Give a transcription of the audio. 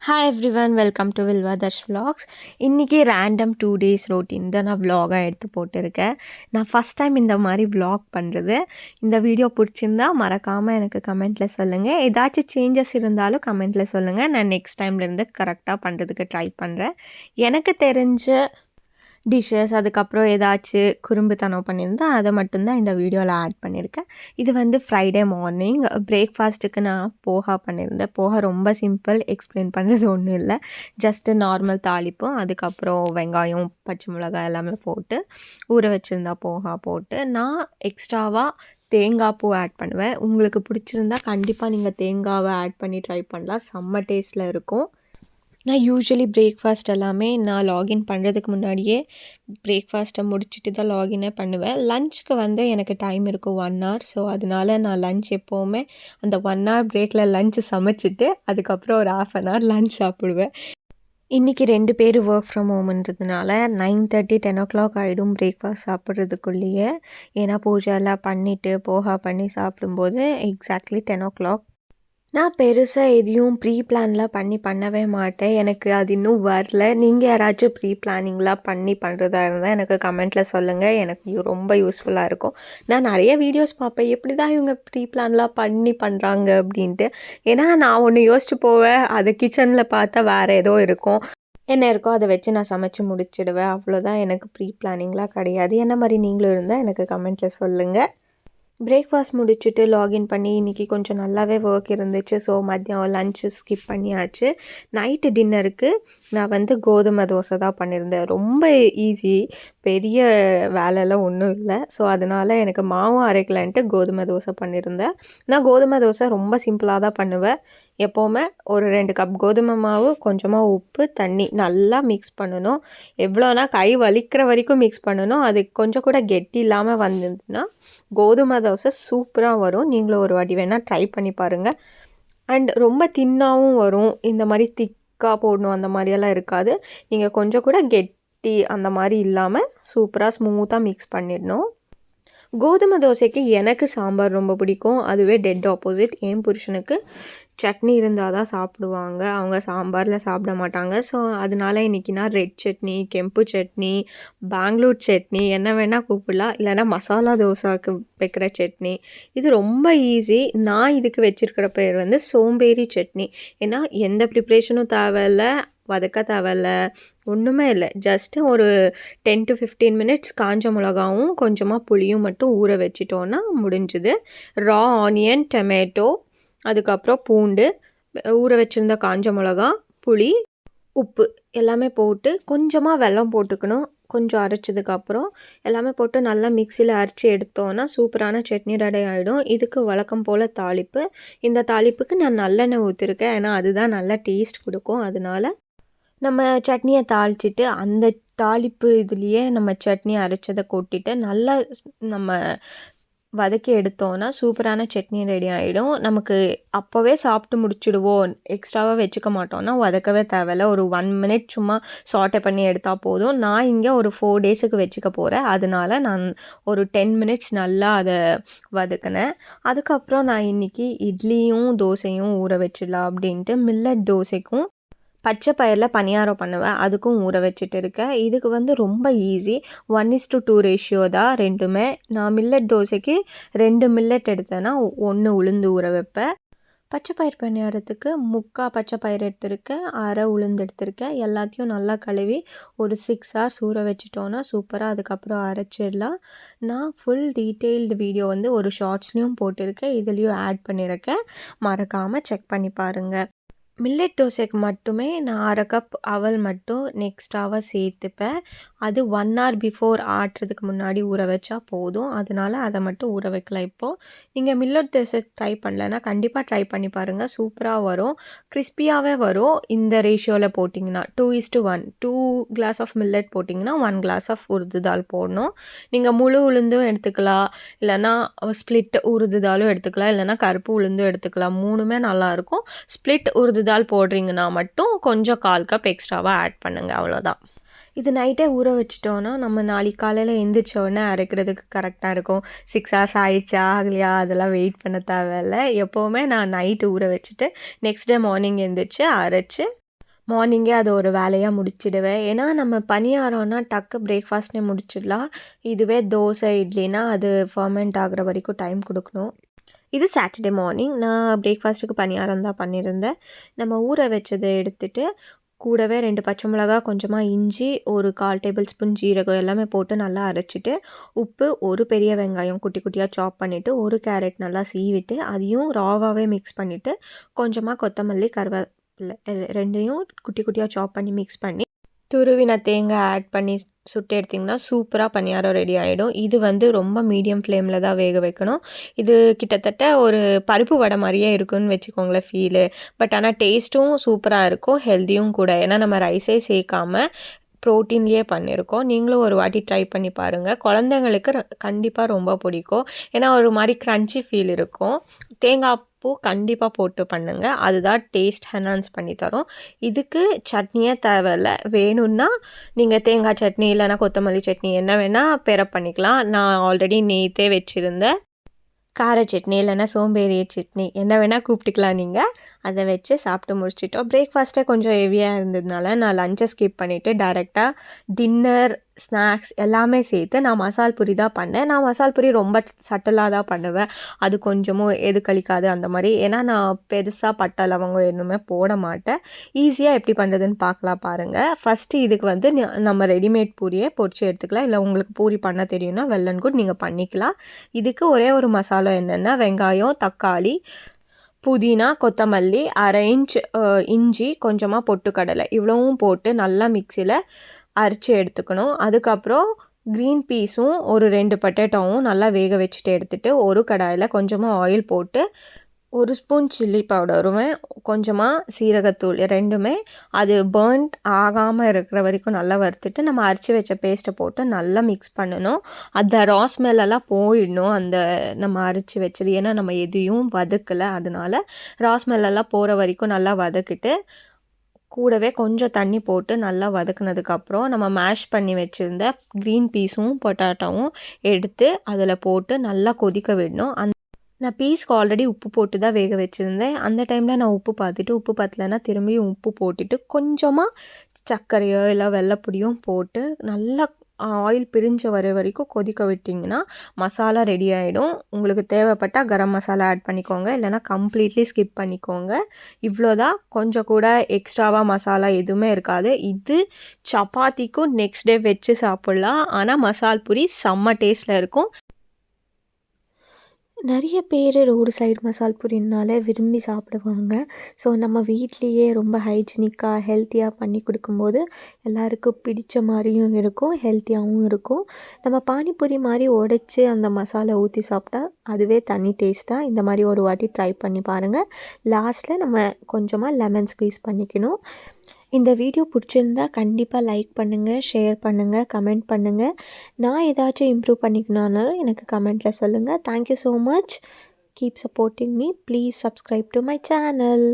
Hi everyone, welcome to Vilvadharsh vlogs. இன்றைக்கி random 2 days routine தான் நான் vlog-ஆக எடுத்து போட்டிருக்கேன். நான் ஃபஸ்ட் டைம் இந்த மாதிரி vlog பண்ணுறது. இந்த வீடியோ பிடிச்சிருந்தா மறக்காமல் எனக்கு கமெண்ட்டில் சொல்லுங்கள். ஏதாச்சும் சேஞ்சஸ் இருந்தாலும் கமெண்ட்டில் சொல்லுங்கள். நான் நெக்ஸ்ட் டைம்லேருந்து கரெக்டாக பண்ணுறதுக்கு ட்ரை பண்ணுறேன். எனக்கு தெரிஞ்ச டிஷ்ஷஸ், அதுக்கப்புறம் ஏதாச்சும் குறும்புத்தனம் பண்ணியிருந்தா அதை மட்டும்தான் இந்த வீடியோவில் ஆட் பண்ணியிருக்கேன். இது வந்து ஃப்ரைடே மார்னிங் பிரேக்ஃபாஸ்ட்டுக்கு நான் போஹா பண்ணியிருந்தேன். போஹா ரொம்ப சிம்பிள், எக்ஸ்பிளைன் பண்ணுறது ஒன்றும் இல்லை. ஜஸ்ட்டு நார்மல் தாளிப்பும், அதுக்கப்புறம் வெங்காயம், பச்சை மிளகாய் எல்லாமே போட்டு ஊற வச்சுருந்தா போஹா போட்டு, நான் எக்ஸ்ட்ராவாக தேங்காய் பூ ஆட் பண்ணுவேன். உங்களுக்கு பிடிச்சிருந்தா கண்டிப்பாக நீங்கள் தேங்காவை ஆட் பண்ணி ட்ரை பண்ணலாம். செம்ம டேஸ்ட்டில் இருக்கும். நான் யூஸ்வலி பிரேக்ஃபாஸ்ட் எல்லாமே நான் லாகின் பண்ணுறதுக்கு முன்னாடியே பிரேக்ஃபாஸ்ட்டை முடிச்சுட்டு தான் லாகினே பண்ணுவேன். லஞ்சுக்கு வந்து எனக்கு டைம் இருக்கும் 1 hour. ஸோ அதனால நான் லஞ்ச் எப்போவுமே அந்த 1 hour பிரேக்கில் லஞ்சு சமைச்சிட்டு அதுக்கப்புறம் ஒரு 1/2 hour லஞ்ச் சாப்பிடுவேன். இன்றைக்கி 2 பேர் ஒர்க் ஃப்ரம் ஹோம்ன்றதுனால 9:30 10 o'clock ஆகிடும் பிரேக்ஃபாஸ்ட் சாப்பிட்றதுக்குள்ளேயே. ஏன்னா பூஜைலாம் பண்ணிவிட்டு போஹா பண்ணி சாப்பிடும்போது எக்ஸாக்ட்லி 10 o'clock. நான் பெருசாக எதையும் ப்ரீ பிளான்லாம் பண்ணவே மாட்டேன். எனக்கு அது இன்னும் வரல. நீங்கள் யாராச்சும் ப்ரீ பிளானிங்லாம் பண்ணுறதா இருந்தால் எனக்கு கமெண்ட்டில் சொல்லுங்கள். எனக்கு ரொம்ப யூஸ்ஃபுல்லாக இருக்கும். நான் நிறைய வீடியோஸ் பார்ப்பேன், எப்படி தான் இவங்க ப்ரீ பிளான்லாம் பண்ணுறாங்க அப்படின்ட்டு. ஏன்னா நான் ஒன்று யோசிச்சு போவேன், அது கிச்சனில் பார்த்தா வேறு ஏதோ இருக்கும். என்ன இருக்கோ அதை வச்சு நான் சமைச்சு முடிச்சிடுவேன். அவ்வளோதான். எனக்கு ப்ரீ பிளானிங்லாம் கிடையாது. என்ன மாதிரி நீங்களும் இருந்தால் எனக்கு கமெண்ட்டில் சொல்லுங்கள். பிரேக்ஃபாஸ்ட் முடிச்சுட்டு லாகின் பண்ணி இன்றைக்கி கொஞ்சம் நல்லாவே ஒர்க் இருந்துச்சு. ஸோ மதியம் லன்ச்சு ஸ்கிப் பண்ணியாச்சு. நைட்டு டின்னருக்கு நான் வந்து கோதுமை தோசை தான் பண்ணியிருந்தேன். ரொம்ப ஈஸி, பெரிய வேலைலாம் ஒன்றும் இல்லை. ஸோ அதனால் எனக்கு மாவும் அரைக்கலான்ட்டு கோதுமை தோசை பண்ணியிருந்தேன். நான் கோதுமை தோசை ரொம்ப சிம்பிளாக தான் பண்ணுவேன். எப்போவுமே ஒரு 2 கப் கோதுமை மாவு, கொஞ்சமாக உப்பு, தண்ணி நல்லா மிக்ஸ் பண்ணணும். எவ்வளோனா கை வலிக்கிற வரைக்கும் மிக்ஸ் பண்ணணும். அது கொஞ்சம் கூட கெட்டி இல்லாமல் வந்ததுன்னா கோதுமை தோசை சூப்பராக வரும். நீங்களும் ஒரு வாட்டி வேணால் ட்ரை பண்ணி பாருங்கள். அண்ட் ரொம்ப தின்னாகவும் வரும். இந்த மாதிரி திக்காக போடணும் அந்த மாதிரியெல்லாம் இருக்காது. நீங்கள் கொஞ்சம் கூட கெட்டி அந்த மாதிரி இல்லாமல் சூப்பராக ஸ்மூத்தாக மிக்ஸ் பண்ணிடணும். கோதுமை தோசைக்கு எனக்கு சாம்பார் ரொம்ப பிடிக்கும். அதுவே டெட் ஆப்போசிட். என் புருஷனுக்கு சட்னி இருந்தால் தான் சாப்பிடுவாங்க. அவங்க சாம்பாரில் சாப்பிட மாட்டாங்க. ஸோ அதனால இன்றைக்கி நான் ரெட் சட்னி, கெம்பு சட்னி, பெங்களூர் சட்னி என்ன வேணால் கூப்பிடலாம். இல்லைனா மசாலா தோசாவுக்கு வைக்கிற சட்னி. இது ரொம்ப ஈஸி. நான் இதுக்கு வச்சுருக்கிற பேர் வந்து சோம்பேறி சட்னி. ஏன்னா எந்த ப்ரிப்ரேஷனும் தேவையில்லை, வதக்க தேவையில்ல, ஒன்றுமே இல்லை. ஜஸ்ட்டு ஒரு 10 to 15 minutes காஞ்ச மிளகாவும் கொஞ்சமாக புளியும் மட்டும் ஊற வச்சிட்டோன்னா முடிஞ்சுது. ரா ஆனியன், டொமேட்டோ, அதுக்கப்புறம் பூண்டு, ஊற வச்சுருந்த காஞ்ச மிளகா, புளி, உப்பு எல்லாமே போட்டு கொஞ்சமாக வெல்லம் போட்டுக்கணும். கொஞ்சம் அரைச்சதுக்கப்புறம் எல்லாமே போட்டு நல்லா மிக்சியில் அரைச்சி எடுத்தோன்னா சூப்பரான சட்னி ரெடி ஆகிடும். இதுக்கு வழக்கம் போல் தாளிப்பு. இந்த தாளிப்புக்கு நான் நல்லெண்ணெய் ஊற்றிருக்கேன். ஏன்னா அதுதான் நல்லா டேஸ்ட் கொடுக்கும். அதனால நம்ம சட்னியை தாளிச்சிட்டு அந்த தாளிப்பு இதுலேயே நம்ம சட்னி அரைச்சதை கொட்டிட்டு நல்லா நம்ம வதக்கி எடுத்தோன்னா சூப்பரான சட்னி ரெடி ஆகிடும். நமக்கு அப்போவே சாப்பிட்டு முடிச்சுடுவோம், எக்ஸ்ட்ராவாக வச்சுக்க மாட்டோம்னா வதக்கவே தேவையில்ல. ஒரு 1 minute சும்மா சாட்டை பண்ணி எடுத்தால் போதும். நான் இங்கே ஒரு 4 daysக்கு வச்சுக்க போகிறேன். அதனால நான் ஒரு 10 minutes நல்லா அதை வதக்கினேன். அதுக்கப்புறம் நான் இன்றைக்கி இட்லியும் தோசையும் ஊற வச்சிடலாம் அப்படின்ட்டு மில்லட் தோசைக்கும் பச்சை பயிரில் பணியாரம் பண்ணுவேன். அதுக்கும் ஊற வச்சுட்டு இருக்கேன். இதுக்கு வந்து ரொம்ப ஈஸி. 1:2 ரேஷியோ தான் ரெண்டுமே. நான் மில்லட் தோசைக்கு 2 மில்லட் எடுத்தேன்னா 1 உளுந்து ஊற வைப்பேன். பச்சை பயிர் பணியாரத்துக்கு 3/4 பச்சை பயிர் எடுத்திருக்கேன், 1/2 உளுந்து எடுத்திருக்கேன். எல்லாத்தையும் நல்லா கழுவி ஒரு 6 hours ஊற வச்சிட்டோன்னா சூப்பராக அதுக்கப்புறம் அரைச்சிடலாம். நான் ஃபுல் டீட்டெயில்டு வீடியோ வந்து ஒரு ஷார்ட்ஸ்லேயும் போட்டிருக்கேன், இதுலேயும் ஆட் பண்ணியிருக்கேன். மறக்காமல் செக் பண்ணி பாருங்கள். மில்லட் தோசைக்கு மட்டுமே நான் 1/2 கப் அவல் மட்டும் எக்ஸ்ட்ராவாக சேர்த்துப்பேன். அது 1 hour பிஃபோர் ஆட்டுறதுக்கு முன்னாடி ஊற வச்சா போதும். அதனால் அதை மட்டும் ஊற வைக்கலாம். இப்போது நீங்கள் மில்லட் தோசை ட்ரை பண்ணலன்னா கண்டிப்பாக ட்ரை பண்ணி பாருங்கள். சூப்பராக வரும், கிறிஸ்பியாகவே வரும். இந்த ரேஷியோவில் போட்டிங்கன்னா 2:1 2 glass ஆஃப் மில்லட் போட்டிங்கன்னா 1 glass ஆஃப் உருது தால் போடணும். நீங்கள் முழு உளுந்தும் எடுத்துக்கலாம், இல்லைனா ஸ்ப்ளிட் உருது தாலும் எடுத்துக்கலாம், இல்லைனா கருப்பு உளுந்தும் எடுத்துக்கலாம். 3மே நல்லாயிருக்கும். ஸ்ப்ளிட் உருது தால் போடுறீங்கன்னா மட்டும் கொஞ்சம் 1/4 கப் எக்ஸ்ட்ராவாக ஆட் பண்ணுங்கள். அவ்வளோதான். இது நைட்டே ஊற வச்சிட்டோன்னா நம்ம நாளைக்கு காலையில் எந்திரிச்ச உடனே அரைக்கிறதுக்கு கரெக்டாக இருக்கும். 6 hours ஆயிடுச்சா ஆகலையா அதெல்லாம் வெயிட் பண்ண தேவையில்ல. எப்போவுமே நான் நைட்டு ஊற வச்சுட்டு நெக்ஸ்ட் டே மார்னிங் எந்திரிச்சு அரைச்சி மார்னிங்கே அது ஒரு வேலையாக முடிச்சிடுவேன். ஏன்னா நம்ம பணியாரம்னா டக்கு பிரேக்ஃபாஸ்ட்டே முடிச்சிடலாம். இதுவே தோசை, இட்லினா அது ஃபர்மெண்ட் ஆகுற வரைக்கும் டைம் கொடுக்கணும். இது சாட்டர்டே மார்னிங் நான் பிரேக்ஃபாஸ்ட்டுக்கு பணியாரம் தான் பண்ணியிருந்தேன். நம்ம ஊற வச்சதை எடுத்துட்டு கூடவே 2 பச்சை மிளகா, கொஞ்சமாக இஞ்சி, ஒரு 1/4 டேபிள் ஸ்பூன் ஜீரகம் எல்லாமே போட்டு நல்லா அரைச்சிட்டு, உப்பு, ஒரு பெரிய வெங்காயம் குட்டி குட்டியாக சாப் பண்ணிவிட்டு, ஒரு கேரட் நல்லா சீவிட்டு, அதையும் ராவாகவே மிக்ஸ் பண்ணிவிட்டு, கொஞ்சமாக கொத்தமல்லி, கருவேப்பிலை 2யும் குட்டி குட்டியாக சாப் பண்ணி மிக்ஸ் பண்ணி, துருவின தேங்காய் ஆட் பண்ணி சுட்டு எடுத்திங்கன்னா சூப்பராக பணியாரம் ரெடி ஆகிடும். இது வந்து ரொம்ப மீடியம் ஃப்ளேமில் தான் வேக வைக்கணும். இது கிட்டத்தட்ட ஒரு பருப்பு வடை மாதிரியே இருக்குன்னு வச்சுக்கோங்களேன் ஃபீலு. பட் ஆனால் டேஸ்ட்டும் சூப்பராக இருக்கும், ஹெல்த்தியும் கூட. ஏன்னா நம்ம ரைஸே சேர்க்காம ப்ரோட்டீன்லேயே பண்ணியிருக்கோம். நீங்களும் ஒரு வாட்டி ட்ரை பண்ணி பாருங்கள். குழந்தைங்களுக்கு கண்டிப்பாக ரொம்ப பிடிக்கும். ஏன்னா ஒரு மாதிரி க்ரன்ச்சி ஃபீல் இருக்கும். தேங்காய் பூ கண்டிப்பாக போட்டு பண்ணுங்கள், அதுதான் டேஸ்ட் என்ஹான்ஸ் பண்ணி தரும். இதுக்கு சட்னியே தேவையில்ல. வேணும்னா நீங்கள் தேங்காய் சட்னி இல்லைனா கொத்தமல்லி சட்னி என்ன வேணால் பேரப் பண்ணிக்கலாம். நான் ஆல்ரெடி நேற்றே வச்சுருந்தேன் கார சட்னி இல்லைனா சோம்பேறி சட்னி என்ன வேணால் கூப்பிட்டுக்கலாம் நீங்கள். அதை வச்சு சாப்பிட்டு முடிச்சிட்டோம். பிரேக்ஃபாஸ்ட்டே கொஞ்சம் ஹெவியாக இருந்ததுனால நான் லஞ்சை ஸ்கிப் பண்ணிவிட்டு டைரெக்டாக டின்னர், ஸ்நாக்ஸ் எல்லாமே சேர்த்து நான் மசால் பூரி தான் பண்ணேன். நான் மசால் பூரி ரொம்ப சட்டலாக தான் பண்ணுவேன். அது கொஞ்சமும் எது கழிக்காது அந்த மாதிரி. ஏன்னா நான் பெருசாக பட்டை லவங்கம் எதுவுமே போட மாட்டேன். ஈஸியாக எப்படி பண்ணுறதுன்னு பார்க்கலாம் பாருங்கள். ஃபஸ்ட்டு இதுக்கு வந்து நம்ம ரெடிமேட் பூரியே பொரிச்சு எடுத்துக்கலாம். இல்லை உங்களுக்கு பூரி பண்ண தெரியும்னா வெல் அண்ட் குட், நீங்கள் பண்ணிக்கலாம். இதுக்கு ஒரே ஒரு மசாலா என்னென்னா வெங்காயம், தக்காளி, புதினா, கொத்தமல்லி, 1/2 இன்ச் இஞ்சி, கொஞ்சமாக பொட்டுக்கடலை இவ்வளவும் போட்டு நல்லா மிக்சியில் அரைச்சி எடுத்துக்கணும். அதுக்கப்புறம் க்ரீன் பீஸும் ஒரு 2 பொட்டேட்டோவும் நல்லா வேக வச்சுட்டு எடுத்துகிட்டு ஒரு கடாயில் கொஞ்சமாக ஆயில் போட்டு 1 ஸ்பூன் சில்லி பவுடரும் கொஞ்சமாக சீரகத்தூள் 2மே அது பர்ன்ட் ஆகாமல் இருக்கிற வரைக்கும் நல்லா வறுத்துட்டு நம்ம அரைச்சி வச்ச பேஸ்ட்டை போட்டு நல்லா மிக்ஸ் பண்ணணும். அந்த ரா ஸ்மெல்லாம் போயிடணும் அந்த நம்ம அரைச்சி வச்சது. ஏன்னா நம்ம எதையும் வதக்கலை, அதனால ரா ஸ்மெல்லாம் போகிற வரைக்கும் நல்லா வதக்கிட்டு கூடவே கொஞ்சம் தண்ணி போட்டு நல்லா வதக்குனதுக்கப்புறம் நம்ம மேஷ் பண்ணி வச்சுருந்த க்ரீன் பீஸும் பொட்டாட்டோவும் எடுத்து அதில் போட்டு நல்லா கொதிக்க விடணும். நான் பீஸ்க்கு ஆல்ரெடி உப்பு போட்டு தான் வேக வச்சுருந்தேன். அந்த டைமில் நான் உப்பு பார்த்துட்டு உப்பு பத்தலைன்னா திரும்பியும் உப்பு போட்டுட்டு கொஞ்சமாக சர்க்கரையோ இல்லை வெள்ளைப்பொடியும் போட்டு நல்லா ஆயில் பிரிஞ்ச வர வரைக்கும் கொதிக்க விட்டிங்கன்னா மசாலா ரெடி ஆகிடும். உங்களுக்கு தேவைப்பட்டால் கரம் மசாலா ஆட் பண்ணிக்கோங்க, இல்லைனா கம்ப்ளீட்லி ஸ்கிப் பண்ணிக்கோங்க. இவ்வளோதான். கொஞ்சம் கூட எக்ஸ்ட்ராவாக மசாலா எதுவுமே இருக்காது. இது சப்பாத்திக்கும் நெக்ஸ்ட் டே வச்சு சாப்பிட்லாம். ஆனால் மசால் பூரி செம்ம டேஸ்ட்டில் இருக்கும். நிறைய பேர் ரோடு சைடு மசால் பூரினாலே விரும்பி சாப்பிடுவாங்க. ஸோ நம்ம வீட்லேயே ரொம்ப ஹைஜீனிக்காக ஹெல்த்தியாக பண்ணி கொடுக்கும்போது எல்லாருக்கும் பிடிச்ச மாதிரியும் இருக்கும், ஹெல்த்தியாகவும் இருக்கும். நம்ம பானிபூரி மாதிரி உடைச்சி அந்த மசாலா ஊற்றி சாப்பிட்டா அதுவே தனி டேஸ்ட்டாக. இந்த மாதிரி ஒரு வாட்டி ட்ரை பண்ணி பாருங்கள். லாஸ்ட்டில் நம்ம கொஞ்சமாக லெமன் ஸ்க்வீஸ் பண்ணிக்கணும். இந்த வீடியோ பிடிச்சிருந்தா கண்டிப்பாக லைக் பண்ணுங்கள், ஷேர் பண்ணுங்கள், கமெண்ட் பண்ணுங்கள். நான் ஏதாச்சும் இம்ப்ரூவ் பண்ணிக்கணுன்னாலும் எனக்கு கமெண்ட்டில் சொல்லுங்கள். Thank you so much. Keep supporting me. Please subscribe to my channel.